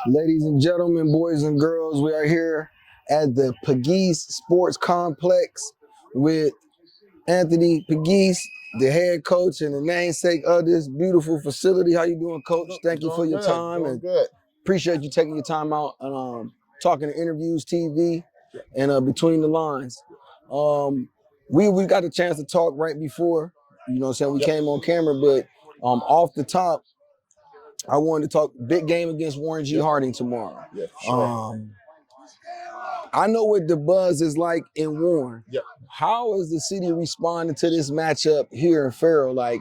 Ladies and gentlemen, boys and girls, we are here at the Pegues Sports Complex with Anthony Pegues, the head coach and the namesake of this beautiful facility. How you doing, Coach? Thank you for your time and Good. appreciate you taking your time out and talking to interviews, TV, and between the lines. We got a chance to talk right before, you know what I'm saying, we came on camera, but off the top, I wanted to talk big game against Warren G. Harding tomorrow. Yeah, sure. I know what the buzz is like in Warren. Yep. How is the city responding to this matchup here in Pharaoh? Like,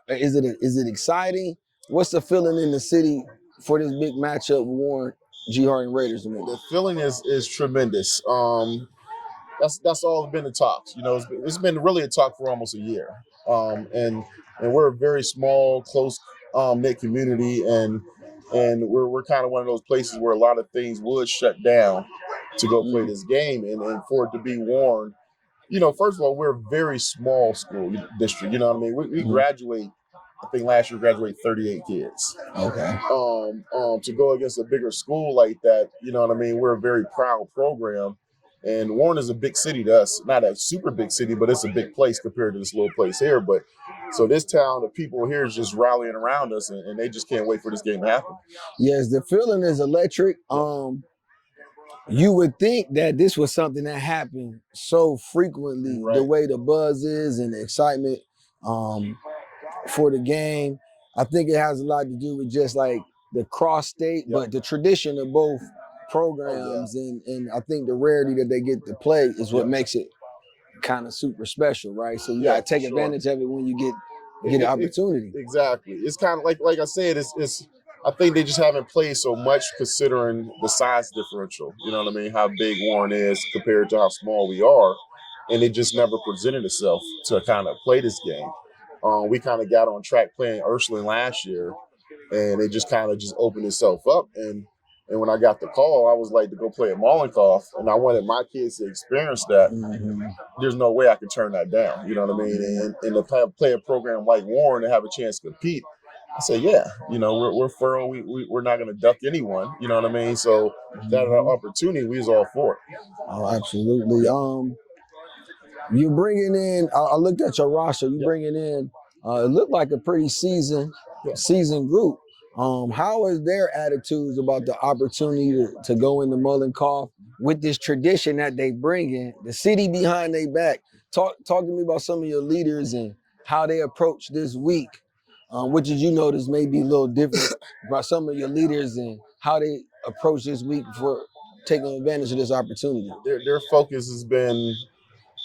is it exciting? What's the feeling in the city for this big matchup with Warren G. Harding Raiders tomorrow? The feeling is tremendous. That's all been the talks. You know, it's been really a talk for almost a year. And we're a very small, close knit community, and we're kind of one of those places where a lot of things would shut down to go play this game, and for it to be Warren. You know, first of all, we're a very small school district. You know what I mean? We graduate. I think last year graduated 38 kids. Okay. To go against a bigger school like that, you know what I mean? We're a very proud program. And Warren is a big city to us. Not a super big city, but it's a big place compared to this little place here. But so this town, the people here is just rallying around us, and they just can't wait for this game to happen. Yes, the feeling is electric. You would think that this was something that happened so frequently, Right. The way the buzz is and the excitement for the game. I think it has a lot to do with just like the cross state, but the tradition of both programs and I think the rarity that they get to play is what makes it kind of super special, right? So you gotta take advantage of it when you get an opportunity. Exactly. It's kind of like I said, it's I think they just haven't played so much considering the size differential. You know what I mean? How big Warren is compared to how small we are. And it just never presented itself to kind of play this game. We kind of got on track playing Ursuline last year, and it just kind of just opened itself up. And when I got the call, I was like to go play at Mollenkoff, and I wanted my kids to experience that. There's no way I could turn that down. You know what I mean? And to play a program like Warren and have a chance to compete, I said, yeah, you know, we're Pharaoh. We're not going to duck anyone. You know what I mean? So that opportunity, we was all for it. Oh, absolutely. You're bringing in. I looked at your roster. You're bringing in. It looked like a pretty seasoned group. How is their attitudes about the opportunity to go into Mollenkoff with this tradition that they bring in, the city behind their back? Talk to me about some of your leaders and how they approach this week. What did you notice may be a little different about some of your leaders and how they approach this week for taking advantage of this opportunity? Their focus has been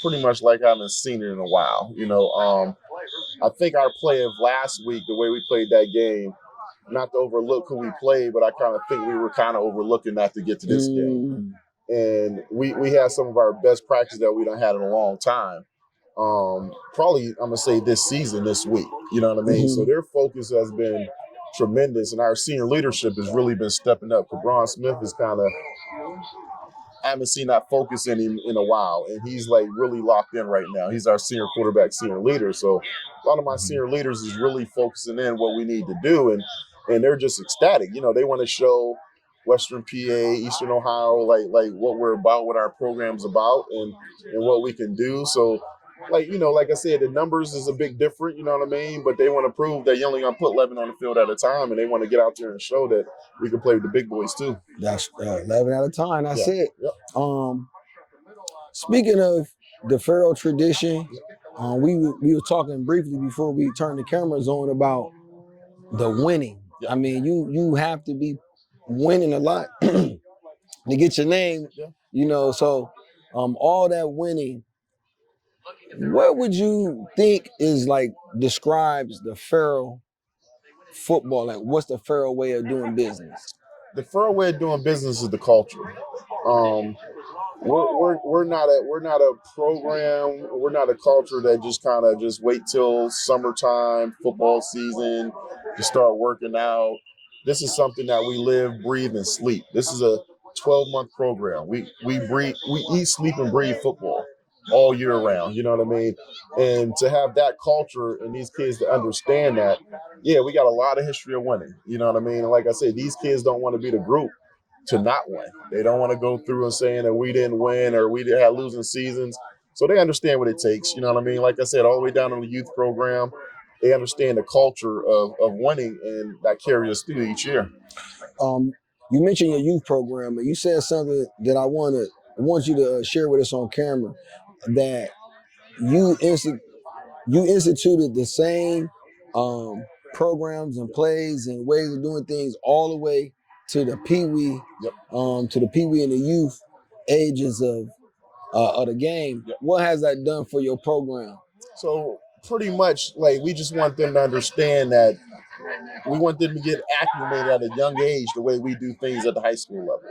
pretty much like I haven't seen it in a while. You know, I think our play of last week, the way we played that game, not to overlook who we played, but I kind of think we were kind of overlooking that to get to this game. And we had some of our best practice that we done had in a long time. Probably, I'm going to say this season, this week. You know what I mean? So their focus has been tremendous, and our senior leadership has really been stepping up. Cabron Smith is kind of, I haven't seen that focus in him in a while, and he's like really locked in right now. He's our senior quarterback, senior leader. So a lot of my senior leaders is really focusing in what we need to do, and they're just ecstatic. You know, they want to show Western PA, Eastern Ohio, like what we're about, what our program's about, and what we can do. So, like, you know, like I said, the numbers is a bit different, you know what I mean? But they want to prove that you only gonna put 11 on the field at a time, and they want to get out there and show that we can play with the big boys too. That's 11 at a time. That's it. Yep. Speaking of the Pharaoh tradition, we were talking briefly before we turned the cameras on about the winning. I mean, you have to be winning a lot to get your name, you know. So all that winning, what would you think is like describes the Pharaoh football? Like, what's the Pharaoh way of doing business? The Pharaoh way of doing business is the culture. We're not a program. We're not a culture that just kind of just wait till summertime, football season to start working out. This is something that we live, breathe, and sleep. This is a 12-month program. We eat, sleep, and breathe football. all year round. You know what I mean? And to have that culture and these kids to understand that, yeah, we got a lot of history of winning. You know what I mean? And like I said, these kids don't want to be the group to not win. They don't want to go through and saying that we didn't win or we did have losing seasons. So they understand what it takes. You know what I mean? Like I said, all the way down on the youth program, they understand the culture of winning, and that carries us through each year. You mentioned your youth program, and you said something that I want you to share with us on camera, that you instituted the same programs and plays and ways of doing things all the way to the peewee, to the peewee and the youth ages of the game. Yep. What has that done for your program? So pretty much, like, we just want them to understand that we want them to get acclimated at a young age the way we do things at the high school level.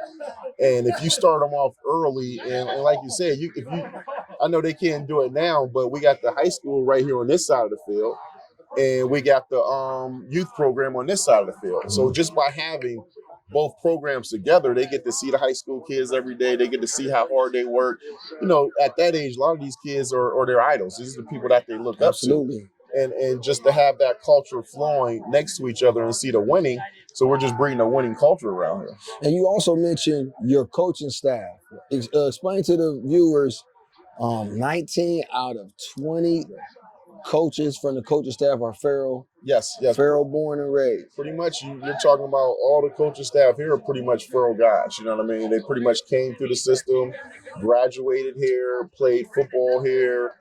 And if you start them off early, and like you said, I know they can't do it now, but we got the high school right here on this side of the field, and we got the youth program on this side of the field. So just by having both programs together, they get to see the high school kids every day. They get to see how hard they work. You know, at that age, a lot of these kids are their idols. These are the people that they look up to. And just to have that culture flowing next to each other and see the winning. So we're just bringing a winning culture around here. And you also mentioned your coaching staff. Explain to the viewers, 19 out of 20 coaches from the coaching staff are Pharaoh. Yes. Pharaoh born and raised. Pretty much, you're talking about all the coaching staff here are pretty much Pharaoh guys. You know what I mean? They pretty much came through the system, graduated here, played football here.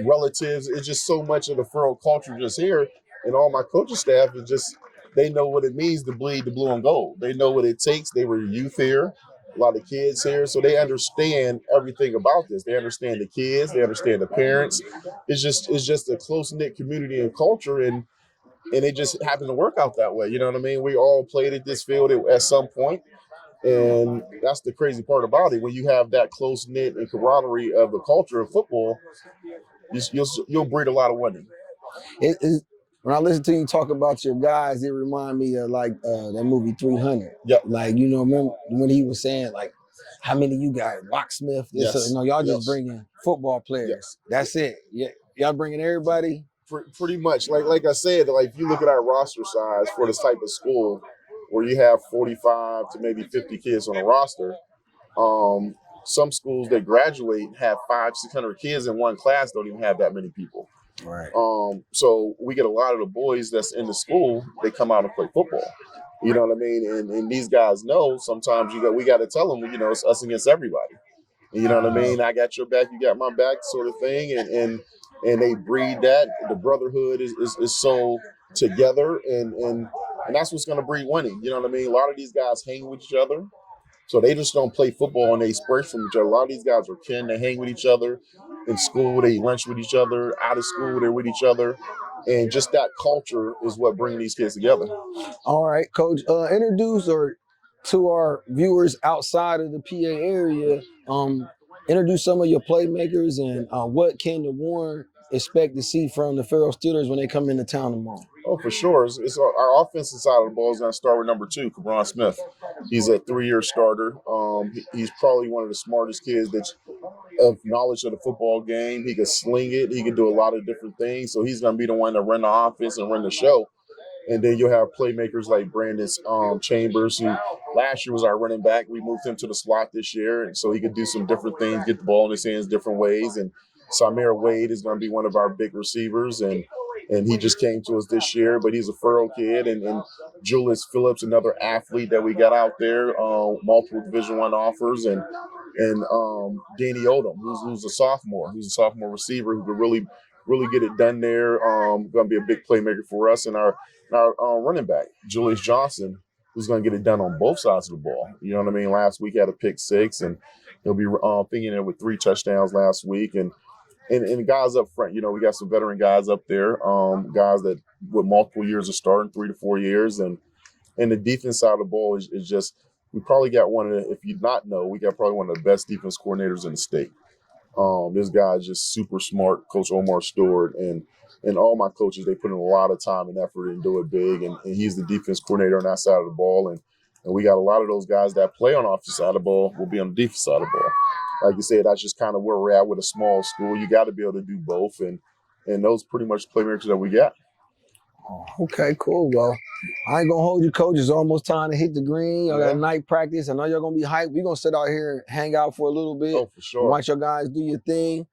Relatives, it's just so much of the Pharaoh culture just here. And all my coaching staff is just, they know what it means to bleed the blue and gold. They know what it takes. They were youth here, a lot of kids here, so they understand everything about this. They understand the kids, they understand the parents. It's just a close-knit community and culture, and it just happened to work out that way. You know what I mean? We all played at this field at some point, and that's the crazy part about it. When you have that close-knit and camaraderie of the culture of football, you'll breed a lot of winning. When I listen to you talk about your guys, it remind me of like that movie 300. Yep. Like, you know, remember when he was saying like, how many of you guys, Locksmith? Yes. You know, y'all just bringing football players. Yes. That's it. Yeah, y'all bringing everybody. Pretty much. Like I said, like if you look at our roster size for this type of school, where you have 45 to maybe 50 kids on a roster, some schools that graduate have 500-600 kids in one class, don't even have that many people. Right. So we get a lot of the boys that's in the school, they come out and play football. You know what I mean? And these guys know sometimes we got to tell them, you know, it's us against everybody. You know what I mean? I got your back, you got my back, sort of thing. And they breed that. The brotherhood is so together, and that's what's going to breed winning. You know what I mean? A lot of these guys hang with each other. So they just don't play football and they spread from each other. A lot of these guys are kin. They hang with each other. In school, they lunch with each other. Out of school, they're with each other. And just that culture is what brings these kids together. All right, Coach. Introduce to our viewers outside of the PA area, introduce some of your playmakers and what can the Warren expect to see from the Pharaoh Steelers when they come into town tomorrow? Oh, for sure. It's our offensive side of the ball is going to start with number 2, Cabron Smith. He's a 3-year starter. He's probably one of the smartest kids of knowledge of the football game. He can sling it. He can do a lot of different things. So he's going to be the one to run the offense and run the show. And then you'll have playmakers like Brandon Chambers, who last year was our running back. We moved him to the slot this year, and so he could do some different things, get the ball in his hands different ways. And Samir Wade is going to be one of our big receivers, and he just came to us this year, but he's a Pharaoh kid. And Julius Phillips, another athlete that we got out there, multiple Division I offers, and Danny Odom, who's a sophomore receiver who could really get it done there. Going to be a big playmaker for us. And our running back, Julius Johnson, who's going to get it done on both sides of the ball. You know what I mean? Last week had a pick 6, and he'll be thinking it with 3 touchdowns last week. And guys up front, you know, we got some veteran guys up there, guys that with multiple years of starting, 3 to 4 years. And the defense side of the ball is just, we probably got one of the, if you not know, we got probably one of the best defense coordinators in the state. This guy is just super smart, Coach Omar Stewart, and all my coaches, they put in a lot of time and effort and do it big. And he's the defense coordinator on that side of the ball. And we got a lot of those guys that play on the offensive side of the ball will be on the defense side of the ball. like you said, that's just kind of where we're at with a small school. You got to be able to do both, and those pretty much playmakers that we got. Okay, cool. Well, I ain't gonna hold you, coach. It's almost time to hit the green. Y'all got night practice. I know y'all gonna be hyped. We're gonna sit out here and hang out for a little bit. Oh, for sure. Watch your guys do your thing.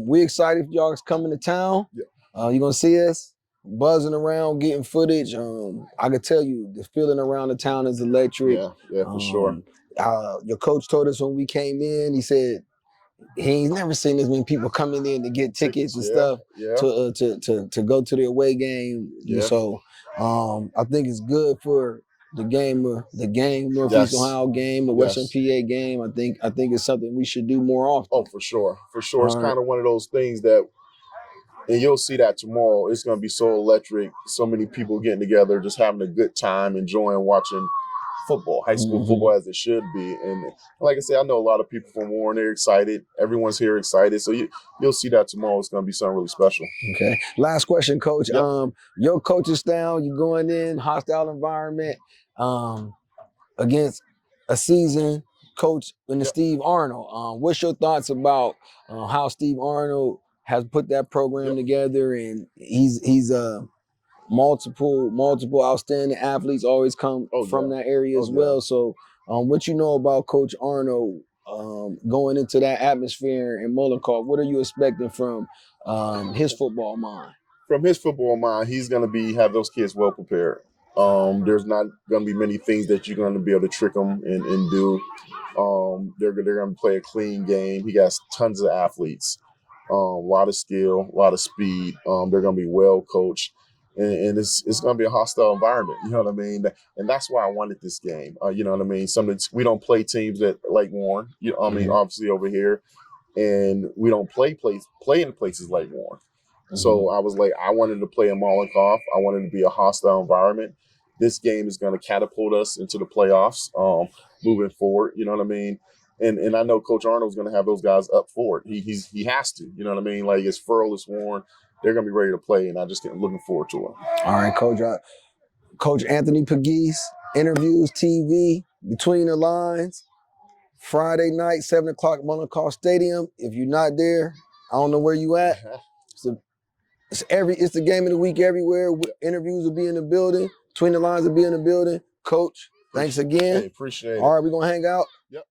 We excited for y'all coming to town. Yeah. You're gonna see us buzzing around, getting footage. I can tell you the feeling around the town is electric. Yeah, for sure. Your coach told us when we came in, he said he ain't never seen this many people coming in to get tickets and stuff to go to the away game. Yeah. So I think it's good for the game, Northeast Ohio game, the Western PA game. I think it's something we should do more often. Oh, for sure. For sure. It's kind of one of those things that, and you'll see that tomorrow. It's going to be so electric. So many people getting together, just having a good time, enjoying watching football, high school football as it should be. And like I said, I know a lot of people from Warren, they're excited. Everyone's here excited. So you'll see that tomorrow. It's going to be something really special. Okay. Last question, Coach. Your coaching style, you going in, hostile environment, against a seasoned coach in the Steve Arnold. What's your thoughts about how Steve Arnold has put that program together, and he's multiple outstanding athletes always come from that area as well. So what you know about Coach Arnold going into that atmosphere in Mullencourt, what are you expecting from his football mind? From his football mind, he's going to have those kids well prepared. There's not going to be many things that you're going to be able to trick them and do. They're going to play a clean game. He has tons of athletes, a lot of skill, a lot of speed. They're going to be well coached. And it's going to be a hostile environment, you know what I mean? And that's why I wanted this game, you know what I mean? We don't play teams that like Warren, you know, I mean, obviously over here, and we don't play in places like Warren. So I was like, I wanted to play in Mollenkoff. I wanted to be a hostile environment. This game is going to catapult us into the playoffs moving forward, you know what I mean? And I know Coach Arnold's going to have those guys up for it. He has to, you know what I mean? Like, it's Pharaoh, it's Warren. They're going to be ready to play, and looking forward to it. All right, Coach. Coach Anthony Pegues, interviews, TV, Between the Lines, Friday night, 7 o'clock, Mullencoff Stadium. If you're not there, I don't know where you at. It's the game of the week everywhere. Interviews will be in the building. Between the Lines will be in the building. Coach, thanks again. Hey, appreciate it. All right, we're going to hang out. Yep.